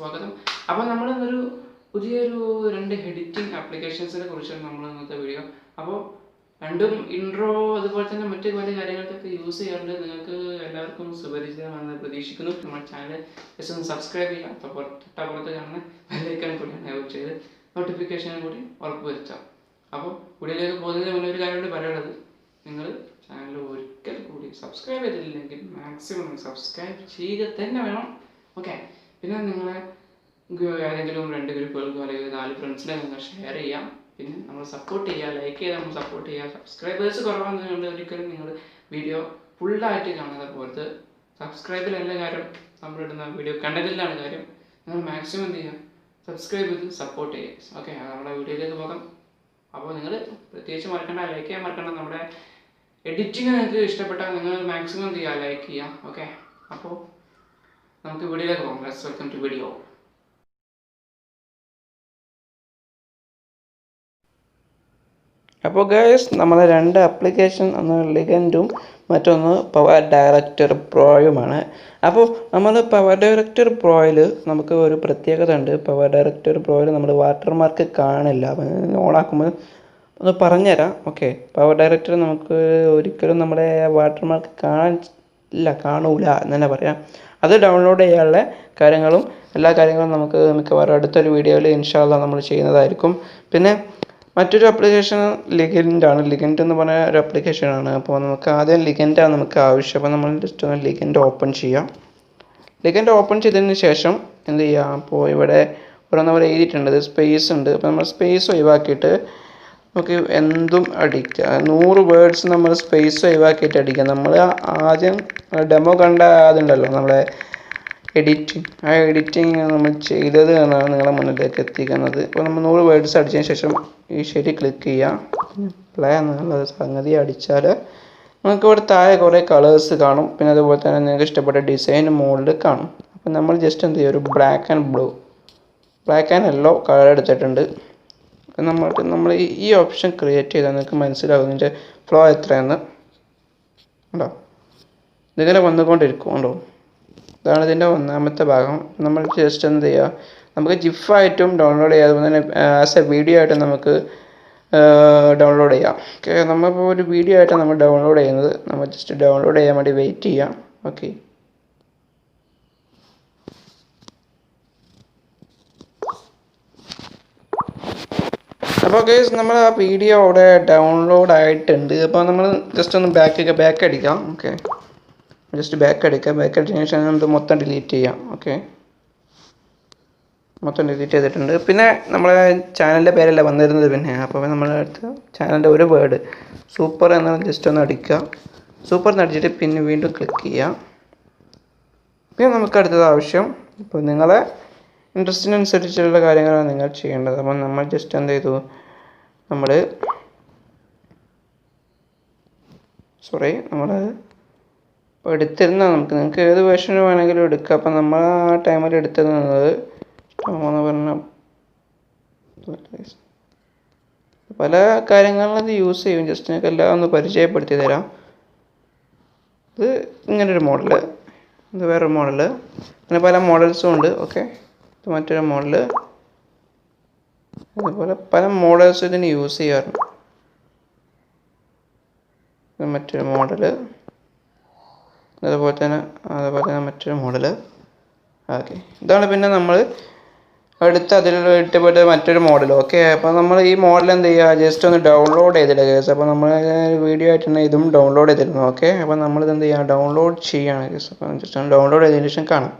സ്വാഗതം. അപ്പോൾ നമ്മളൊരു പുതിയൊരു 2 എഡിറ്റിംഗ് ആപ്ലിക്കേഷൻസിനെ കുറിച്ചാണ് നമ്മൾ ഇന്നത്തെ വീഡിയോ. അപ്പോൾ രണ്ടും ഇൻട്രോ അതുപോലെ തന്നെ മറ്റു പല കാര്യങ്ങൾക്കൊക്കെ യൂസ് ചെയ്യാറുണ്ട്. നിങ്ങൾക്ക് എല്ലാവർക്കും സുപരിചിതമാണെന്ന് പ്രതീക്ഷിക്കുന്നു. നമ്മുടെ ചാനൽ ജസ്റ്റ് ഒന്ന് സബ്സ്ക്രൈബ് ചെയ്യുക. തൊട്ടപ്പുറത്ത് കാണുന്ന ബെല്ലൈക്കൺ കൂടി എനേബിൾ ചെയ്ത് നോട്ടിഫിക്കേഷനും കൂടി ഉറപ്പുവരുത്താം. അപ്പോൾ വീഡിയോയിലേക്ക് പോകുന്നതിന് മുന്നേ ഒരു കാര്യം കൂടി പറയാനുള്ളത്, നിങ്ങൾ ചാനൽ ഒരിക്കൽ കൂടി സബ്സ്ക്രൈബ് ചെയ്തില്ലെങ്കിൽ മാക്സിമം സബ്സ്ക്രൈബ് ചെയ്യുക തന്നെ വേണം. ഓക്കെ, പിന്നെ നിങ്ങളെ ഏതെങ്കിലും 2 ഗ്രൂപ്പുകൾക്കോ അല്ലെങ്കിൽ 4 ഫ്രണ്ട്സിനെ നിങ്ങൾ ഷെയർ ചെയ്യാം. പിന്നെ നമ്മൾ സപ്പോർട്ട് ചെയ്യുക, ലൈക്ക് ചെയ്ത് നമ്മൾ സപ്പോർട്ട് ചെയ്യുക. സബ്സ്ക്രൈബേഴ്സ് കുറവാണെന്നുകൊണ്ട് ഒരിക്കലും നിങ്ങൾ വീഡിയോ ഫുള്ളായിട്ട് കാണാതെ പോലത്ത്. സബ്സ്ക്രൈബിലല്ല കാര്യം, നമ്മളിടുന്ന വീഡിയോ കണ്ടന്റിലാണ് കാര്യം. നിങ്ങൾ മാക്സിമം എന്ത് ചെയ്യുക, സബ്സ്ക്രൈബ് ചെയ്ത് സപ്പോർട്ട് ചെയ്യുക. ഓക്കെ, നമ്മുടെ വീഡിയോയിലേക്ക് പോകാം. അപ്പോൾ നിങ്ങൾ പ്രത്യേകിച്ച് മറക്കണ്ട, ലൈക്ക് ചെയ്യാൻ മറക്കണ്ട. നമ്മുടെ എഡിറ്റിംഗ് നിങ്ങൾക്ക് ഇഷ്ടപ്പെട്ടാൽ നിങ്ങൾ മാക്സിമം എന്ത് ചെയ്യുക, ലൈക്ക് ചെയ്യുക. ഓക്കെ, അപ്പോൾ നമുക്ക് വീഡിയോയിലേക്ക് പോകാം. Let's welcome to video. അപ്പോൾ ഗൈസ്, നമ്മളെ 2 ആപ്ലിക്കേഷൻ, ഒന്ന് ലിഗൻറ്റും മറ്റൊന്ന് പവർ ഡയറക്ടർ പ്രോയുമാണ്. അപ്പോൾ നമ്മൾ പവർ ഡയറക്ടർ പ്രോയിൽ നമുക്ക് ഒരു പ്രത്യേകത ഉണ്ട്. പവർ ഡയറക്ടർ പ്രോയിൽ നമ്മൾ വാട്ടർമാർക്ക് കാണില്ല. അപ്പം ഓണാക്കുമ്പോൾ ഒന്ന് പറഞ്ഞുതരാം. ഓക്കെ, പവർ ഡയറക്ടർ നമുക്ക് ഒരിക്കലും നമ്മുടെ വാട്ടർമാർക്ക് കാണൂല എന്ന് തന്നെ പറയാം. അത് ഡൗൺലോഡ് ചെയ്യാനുള്ള കാര്യങ്ങളും എല്ലാ കാര്യങ്ങളും നമുക്ക് മിക്കവാറും അടുത്തൊരു വീഡിയോയിൽ ഇൻഷാ അല്ലാഹ് നമ്മൾ ചെയ്യുന്നതായിരിക്കും. പിന്നെ മറ്റൊരു ആപ്ലിക്കേഷൻ ലിഗൻറ്റാണ്. ലിഗൻറ്റ് എന്ന് പറഞ്ഞ ഒരു ആപ്ലിക്കേഷനാണ്. അപ്പോൾ നമുക്ക് ആദ്യം ലിഗൻറ്റാണ് നമുക്ക് ആവശ്യം. അപ്പോൾ നമ്മൾ ജസ്റ്റ് ഒന്ന് ലിഗൻറ്റ് ഓപ്പൺ ചെയ്യാം. ലിഗൻറ്റ് ഓപ്പൺ ചെയ്തതിന് ശേഷം എന്ത് ചെയ്യാം, അപ്പോൾ ഇവിടെ ഓരോന്നവർ എഴുതിയിട്ടുണ്ട്, സ്പേസ് ഉണ്ട്. അപ്പോൾ നമ്മൾ സ്പേസ് ഒഴിവാക്കിയിട്ട് നമുക്ക് എന്തും അടിക്കുക. 100 വേർഡ്സ് നമ്മൾ സ്പേസ് ഒഴിവാക്കിയിട്ട് അടിക്കുക. നമ്മൾ ആദ്യം ഡെമോ കണ്ട അതുണ്ടല്ലോ നമ്മളെ എഡിറ്റിംഗ്, ആ എഡിറ്റിംഗ് നമ്മൾ ചെയ്തത് എന്നാണ് നിങ്ങളെ മുന്നിലേക്ക് എത്തിക്കുന്നത്. അപ്പോൾ നമ്മൾ 100 വേർഡ്സ് അടിച്ചതിന് ശേഷം ഈ ശരി ക്ലിക്ക് ചെയ്യാം. പ്ലേ എന്നുള്ള സംഗതി അടിച്ചാൽ നിങ്ങൾക്ക് ഇവിടെ താഴെ കുറേ കളേഴ്സ് കാണും. പിന്നെ അതുപോലെ തന്നെ നിങ്ങൾക്ക് ഇഷ്ടപ്പെട്ട ഡിസൈൻ മോഡിൽ കാണും. അപ്പോൾ നമ്മൾ ജസ്റ്റ് എന്ത് ചെയ്യും, ഒരു ബ്ലാക്ക് ആൻഡ് യെല്ലോ കളർ എടുത്തിട്ടുണ്ട്. നമ്മൾ ഈ ഓപ്ഷൻ ക്രിയേറ്റ് ചെയ്താൽ നിങ്ങൾക്ക് മനസ്സിലാവും ഇതിൻ്റെ ഫ്ലോ എത്രയെന്ന്. ഉണ്ടോ, ഇതിങ്ങനെ വന്നുകൊണ്ടിരിക്കും. ഉണ്ടോ, ഇതാണ് ഇതിൻ്റെ ഒന്നാമത്തെ ഭാഗം. നമ്മൾ ജസ്റ്റ് എന്ത് ചെയ്യുക, നമുക്ക് ജിഫായിട്ടും ഡൗൺലോഡ് ചെയ്യാം, അതുപോലെ തന്നെ ആസ് എ വീഡിയോ ആയിട്ടും നമുക്ക് ഡൗൺലോഡ് ചെയ്യാം. ഓക്കെ, നമ്മളിപ്പോൾ ഒരു വീഡിയോ ആയിട്ടാണ് നമ്മൾ ഡൗൺലോഡ് ചെയ്യുന്നത്. നമ്മൾ ജസ്റ്റ് ഡൗൺലോഡ് ചെയ്യാൻ വേണ്ടി വെയിറ്റ് ചെയ്യാം. ഓക്കെ, അപ്പോൾ ഗൈസ്, നമ്മൾ ആ വീഡിയോ അവിടെ ഡൗൺലോഡ് ആയിട്ടുണ്ട്. അപ്പോൾ നമ്മൾ ജസ്റ്റ് ഒന്ന് ബാക്ക് അടിക്കാം. ഓക്കെ, ജസ്റ്റ് ബാക്ക് അടിച്ചതിന് ശേഷം നമുക്ക് മൊത്തം ഡിലീറ്റ് ചെയ്യാം. ഓക്കെ, മൊത്തം ഡിലീറ്റ് ചെയ്തിട്ടുണ്ട്. പിന്നെ നമ്മളെ ചാനലിൻ്റെ പേരല്ല വന്നിരുന്നത്. പിന്നെ അപ്പോൾ നമ്മുടെ അടുത്ത് ചാനലിൻ്റെ ഒരു വേർഡ് സൂപ്പർ എന്ന് ജസ്റ്റ് ഒന്ന് അടിക്കുക. സൂപ്പർ എന്ന് അടിച്ചിട്ട് പിന്നെ വീണ്ടും ക്ലിക്ക് ചെയ്യാം. പിന്നെ നമുക്ക് അടുത്തത് ആവശ്യം, ഇപ്പോൾ നിങ്ങളെ ഇൻട്രസ്റ്റിനനുസരിച്ചുള്ള കാര്യങ്ങളാണ് നിങ്ങൾ ചെയ്യേണ്ടത്. അപ്പം നമ്മൾ ജസ്റ്റ് എന്ത് ചെയ്തു, നമ്മൾ ഇപ്പോൾ എടുത്തിരുന്ന നിങ്ങൾക്ക് ഏത് വേർഷൻ വേണമെങ്കിലും എടുക്കാം. അപ്പം നമ്മൾ ആ ടൈമിൽ എടുത്തിരുന്നത് പറഞ്ഞ പല കാര്യങ്ങളിലും അത് യൂസ് ചെയ്യും. ജസ്റ്റ് നിങ്ങൾക്ക് എല്ലാം ഒന്ന് പരിചയപ്പെടുത്തി തരാം. ഇത് ഇങ്ങനൊരു മോഡല്, ഇത് വേറൊരു മോഡല്, അങ്ങനെ പല മോഡൽസും ഉണ്ട്. ഓക്കെ, ഇത് മറ്റൊരു മോഡല്, അതുപോലെ പല മോഡൽസും ഇതിന് യൂസ് ചെയ്യാറുണ്ട്. ഇത് മറ്റൊരു മോഡല്, അതുപോലെ തന്നെ മറ്റൊരു മോഡല്. ഓക്കെ, ഇതാണ് പിന്നെ നമ്മൾ അടുത്ത് അതിലുള്ള ഇഷ്ടപ്പെട്ട മറ്റൊരു മോഡൽ. ഓക്കെ, അപ്പോൾ നമ്മൾ ഈ മോഡൽ എന്ത് ചെയ്യുക, ജസ്റ്റ് ഒന്ന് ഡൗൺലോഡ് ചെയ്തിട്ട് കേസ്. അപ്പോൾ നമ്മൾ വീഡിയോ ആയിട്ടാണ് ഇതും ഡൗൺലോഡ് ചെയ്തിരുന്നു. ഓക്കെ, അപ്പോൾ നമ്മളിത് എന്ത് ചെയ്യുക, ഡൗൺലോഡ് ചെയ്യുകയാണ് കേസ്. അപ്പോൾ ജസ്റ്റ് ഒന്ന് ഡൗൺലോഡ് ചെയ്തതിന് ശേഷം കാണാം.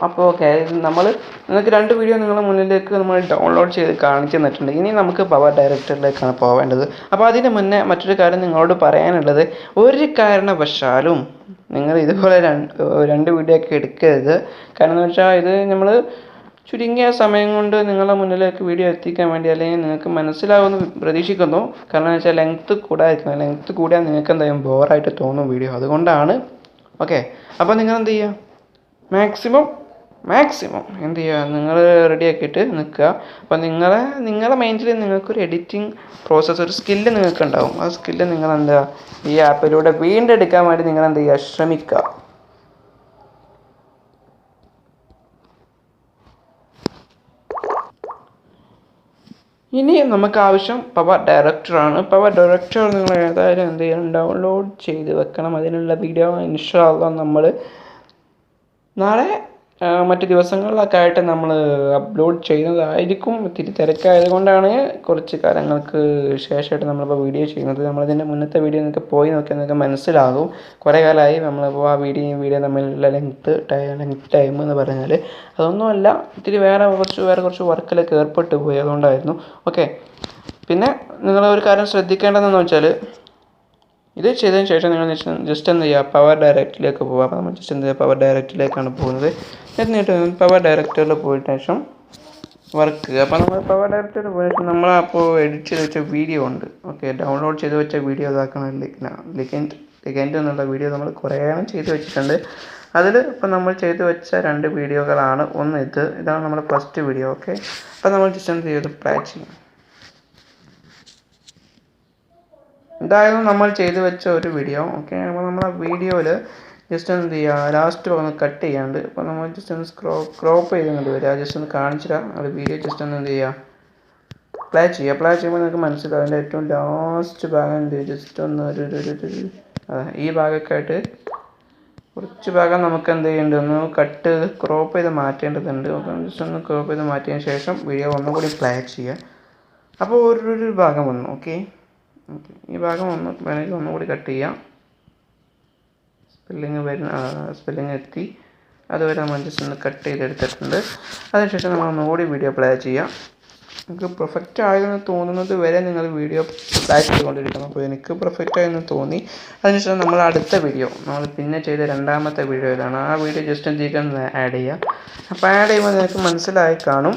അപ്പോൾ ഓക്കെ, നമ്മൾ നിങ്ങൾക്ക് 2 വീഡിയോ നിങ്ങളുടെ മുന്നിലേക്ക് നമ്മൾ ഡൗൺലോഡ് ചെയ്ത് കാണിച്ചു തന്നിട്ടുണ്ട്. ഇനി നമുക്ക് പവർ ഡയറക്ടറിലേക്കാണ് പോവേണ്ടത്. അപ്പോൾ അതിന് മുന്നേ മറ്റൊരു കാര്യം നിങ്ങളോട് പറയാനുള്ളത്, ഒരു കാരണവശാലും നിങ്ങൾ ഇതുപോലെ 2 വീഡിയോ ഒക്കെ എടുക്കരുത്. കാരണം എന്ന് വെച്ചാൽ ഇത് നമ്മൾ ചുരുങ്ങിയ സമയം കൊണ്ട് നിങ്ങളുടെ മുന്നിലേക്ക് വീഡിയോ എത്തിക്കാൻ വേണ്ടി, അല്ലെങ്കിൽ നിങ്ങൾക്ക് മനസ്സിലാവുമെന്ന് പ്രതീക്ഷിക്കുന്നു. കാരണം എന്ന് വെച്ചാൽ ലെങ്ത്ത് കൂടിയാൽ നിങ്ങൾക്ക് എന്തായാലും ബോറായിട്ട് തോന്നും വീഡിയോ. അതുകൊണ്ടാണ്. ഓക്കെ, അപ്പോൾ നിങ്ങൾ എന്ത് ചെയ്യുക, മാക്സിമം എന്ത് ചെയ്യുക, നിങ്ങൾ റെഡിയാക്കിയിട്ട് നിൽക്കുക. അപ്പോൾ നിങ്ങളുടെ മൈൻഡിൽ നിങ്ങൾക്കൊരു എഡിറ്റിംഗ് പ്രോസസ്സ്, ഒരു സ്കില്ല് നിങ്ങൾക്ക് ഉണ്ടാവും. ആ സ്കില്ല് നിങ്ങൾ എന്താ ഈ ആപ്പിലൂടെ വീണ്ടെടുക്കാൻ വേണ്ടി നിങ്ങൾ എന്ത് ചെയ്യുക, ശ്രമിക്കുക. ഇനി നമുക്ക് ആവശ്യം പവർ ഡയറക്ടറാണ്. പവർ ഡയറക്ടർ നിങ്ങൾ ഏതായാലും എന്ത് ചെയ്യണം, ഡൗൺലോഡ് ചെയ്ത് വെക്കണം. അതിനുള്ള വീഡിയോ ഇൻഷാ അല്ലാഹ് നമ്മൾ നാളെ മറ്റു ദിവസങ്ങളിലൊക്കെ ആയിട്ട് നമ്മൾ അപ്ലോഡ് ചെയ്യുന്നതായിരിക്കും. ഇത്തിരി തിരക്കായത് കൊണ്ടാണ് കുറച്ച് കാലങ്ങൾക്ക് ശേഷമായിട്ട് നമ്മളിപ്പോൾ വീഡിയോ ചെയ്യുന്നത്. നമ്മളതിൻ്റെ മുന്നത്തെ വീഡിയോ നിങ്ങൾക്ക് പോയി നോക്കിയാൽ നിങ്ങൾക്ക് മനസ്സിലാകും. കുറേ കാലമായി നമ്മളിപ്പോൾ ആ വീഡിയോ തമ്മിലുള്ള ലെങ്ത്ത് ടൈം എന്ന് പറഞ്ഞാൽ അതൊന്നുമല്ല, ഇത്തിരി വേറെ കുറച്ച് വർക്കിലൊക്കെ ഏർപ്പെട്ട് പോയി, അതുകൊണ്ടായിരുന്നു. ഓക്കെ, പിന്നെ നിങ്ങൾ ഒരു കാര്യം ശ്രദ്ധിക്കേണ്ടതെന്ന് വെച്ചാൽ ഇത് ചെയ്തതിന് ശേഷം നിങ്ങൾ ജസ്റ്റ് എന്ത് ചെയ്യുക, പവർ ഡയറക്റ്റിലേക്ക് പോകുക. അപ്പോൾ നമ്മൾ ജസ്റ്റ് എന്ത് ചെയ്യുക, പവർ ഡയറക്റ്റിലേക്കാണ് പോകുന്നത്. എന്നിട്ട് പവർ ഡയറക്ടറിൽ പോയിട്ട് ശേഷം വർക്ക്. അപ്പോൾ നമ്മൾ പവർ ഡയറക്ടറിൽ പോയ ശേഷം നമ്മളപ്പോൾ എഡിറ്റ് ചെയ്ത് വെച്ച വീഡിയോ ഉണ്ട്. ഓക്കെ, ഡൗൺലോഡ് ചെയ്ത് വെച്ച വീഡിയോ ഇതാക്കണം. ലിഗൻഡ് എന്നുള്ള വീഡിയോ നമ്മൾ കുറേ ചെയ്ത് വെച്ചിട്ടുണ്ട്. അതിൽ ഇപ്പോൾ നമ്മൾ ചെയ്ത് വെച്ച 2 വീഡിയോകളാണ്. ഒന്ന് ഇതാണ് നമ്മുടെ ഫസ്റ്റ് വീഡിയോ. ഓക്കെ, അപ്പോൾ നമ്മൾ ജസ്റ്റ് എന്ത് ചെയ്ത് പ്ലേ ചെയ്യും. ഇതായിരുന്നു നമ്മൾ ചെയ്ത് വെച്ച ഒരു വീഡിയോ. ഓക്കെ, അപ്പോൾ നമ്മൾ ആ വീഡിയോയിൽ ജസ്റ്റ് എന്ത് ചെയ്യുക, ലാസ്റ്റ് ഒന്ന് കട്ട് ചെയ്യാണ്ട് അപ്പോൾ നമ്മൾ ജസ്റ്റ് ഒന്ന് ക്രോപ്പ് ചെയ്ത് കൊണ്ട് വരിക. ജസ്റ്റ് ഒന്ന് കാണിച്ചിടാം. അത് വീഡിയോ ജസ്റ്റ് ഒന്ന് എന്ത് ചെയ്യുക, പ്ലേ ചെയ്യുമ്പോൾ നിങ്ങൾക്ക് മനസ്സിലാവും. അതിൻ്റെ ഏറ്റവും ലാസ്റ്റ് ഭാഗം എന്ത് ചെയ്യുക, ജസ്റ്റ് ഒന്ന് ഈ ഭാഗമൊക്കെ ആയിട്ട് കുറച്ച് ഭാഗം നമുക്ക് എന്ത് ചെയ്യേണ്ടത്, ഒന്ന് ക്രോപ്പ് ചെയ്ത് മാറ്റേണ്ടതുണ്ട്. അപ്പോൾ ജസ്റ്റ് ഒന്ന് ക്രോപ്പ് ചെയ്ത് മാറ്റിയതിന് ശേഷം വീഡിയോ ഒന്നുകൂടി പ്ലേ ചെയ്യുക. അപ്പോൾ ഒരു ഭാഗം വന്നു. ഓക്കെ, ഈ ഭാഗം വേണമെങ്കിൽ ഒന്നുകൂടി കട്ട് ചെയ്യാം. സ്പെല്ലിങ് എത്തി, അതുവരെ നമ്മൾ ജസ്റ്റ് ഒന്ന് കട്ട് ചെയ്തെടുത്തിട്ടുണ്ട്. അതിനുശേഷം നമ്മൾ ഒന്നുകൂടി വീഡിയോ പ്ലേ ചെയ്യാം. നിങ്ങൾക്ക് പെർഫെക്റ്റ് ആയെന്ന് തോന്നുന്നത് വരെ നിങ്ങൾ വീഡിയോ പ്ലേ ചെയ്തുകൊണ്ടിരിക്കണം. അപ്പോൾ എനിക്ക് പെർഫെക്റ്റ് ആയെന്ന് തോന്നി. അതിനുശേഷം നമ്മൾ അടുത്ത വീഡിയോ, നമ്മൾ പിന്നെ ചെയ്ത 2ാമത്തെ വീഡിയോ ഇതാണ്. ആ വീഡിയോ ജസ്റ്റ് എന്തെങ്കിലും ആഡ് ചെയ്യുക. അപ്പോൾ ആഡ് ചെയ്യുമ്പോൾ നിങ്ങൾക്ക് മനസ്സിലായി കാണും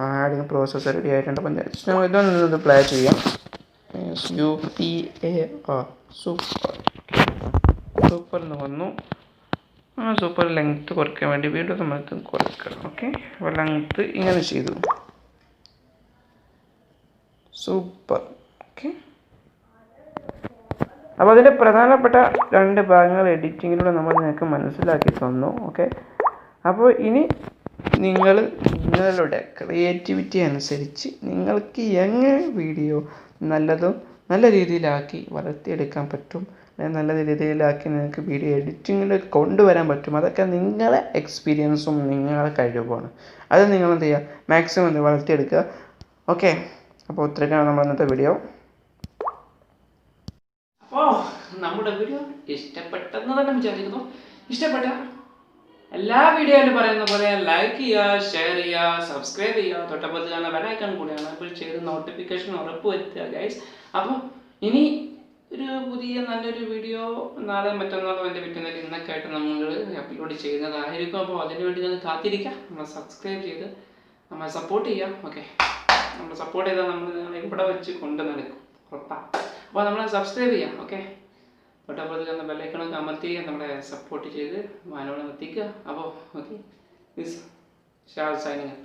ആഡിങ് പ്രോസസ്സ് റെഡി ആയിട്ടുണ്ട്. അപ്പം ഇതൊന്ന് പ്ലേ ചെയ്യാം. SUPAR സൂപ്പർ എന്ന് വന്നു. ആ സൂപ്പർ ലെങ്ത്ത് കുറയ്ക്കാൻ വേണ്ടി വീണ്ടും നമ്മൾ കുറയ്ക്കണം. ഓക്കെ, അപ്പോൾ ലെങ്ത്ത് ഇങ്ങനെ ചെയ്തു. സൂപ്പർ. ഓക്കെ, അപ്പോൾ അതിൻ്റെ പ്രധാനപ്പെട്ട 2 ഭാഗങ്ങൾ എഡിറ്റിങ്ങിലൂടെ നമ്മൾ നിങ്ങൾക്ക് മനസ്സിലാക്കി തന്നു. ഓക്കെ, അപ്പോൾ ഇനി നിങ്ങളുടെ ക്രിയേറ്റിവിറ്റി അനുസരിച്ച് നിങ്ങൾക്ക് എങ്ങനെ വീഡിയോ നല്ല രീതിയിലാക്കി വളർത്തിയെടുക്കാൻ പറ്റും, നല്ല രീതിയിലാക്കി നിങ്ങൾക്ക് വീഡിയോ എഡിറ്റിങ്ങിൽ കൊണ്ടുവരാൻ പറ്റും, അതൊക്കെ നിങ്ങളുടെ എക്സ്പീരിയൻസും നിങ്ങളുടെ കഴിവുമാണ്. അത് നിങ്ങൾ എന്ത് ചെയ്യുക, മാക്സിമം വളർത്തിയെടുക്കുക. ഓക്കെ, അപ്പോൾ ഇത്രയൊക്കെയാണ് നമ്മൾ ഇന്നത്തെ വീഡിയോ. അപ്പോൾ നമ്മുടെ വീഡിയോ ഇഷ്ടപ്പെട്ടെന്ന് തന്നെ വിചാരിക്കുന്നു. ഇഷ്ടപ്പെട്ട എല്ലാ വീഡിയോയിലും പറയുന്ന പോലെ ലൈക്ക് ചെയ്യുക, ഷെയർ ചെയ്യുക, സബ്സ്ക്രൈബ് ചെയ്യുക, തൊട്ടപ്പുറത്ത് കാണുന്ന ബെലൈക്കൺ കൂടിയാണ്. അപ്പോൾ ചെയ്ത് നോട്ടിഫിക്കേഷൻ ഉറപ്പുവരുത്തുക ഗൈസ്. അപ്പോൾ ഇനി ഒരു പുതിയ നല്ലൊരു വീഡിയോ നാളെ മറ്റന്നാളോ എൻ്റെ പിറ്റേന്നാലും ഇന്നൊക്കെ ആയിട്ട് നമ്മൾ അപ്ലോഡ് ചെയ്യുന്നതായിരിക്കും. അപ്പോൾ അതിനുവേണ്ടി നിങ്ങൾ കാത്തിരിക്കുക. നമ്മൾ സബ്സ്ക്രൈബ് ചെയ്ത് നമ്മളെ സപ്പോർട്ട് ചെയ്യാം. ഓക്കെ, നമ്മൾ സപ്പോർട്ട് ചെയ്താൽ നമ്മൾ നിങ്ങളെ ഇവിടെ വെച്ച് കൊണ്ട് നടക്കും, ഉറപ്പാണ്. അപ്പോൾ നമ്മളെ സബ്സ്ക്രൈബ് ചെയ്യാം. ഓക്കെ, തൊട്ടപ്പുറത്ത് നിന്ന് ബെല്ലൈക്കണൊക്കെ അമർത്തി നമ്മളെ സപ്പോർട്ട് ചെയ്ത് വാനോളം എത്തിക്കുക. അപ്പോൾ ഓക്കെ, ദിസ് ഷാസ് സൈനിങ്.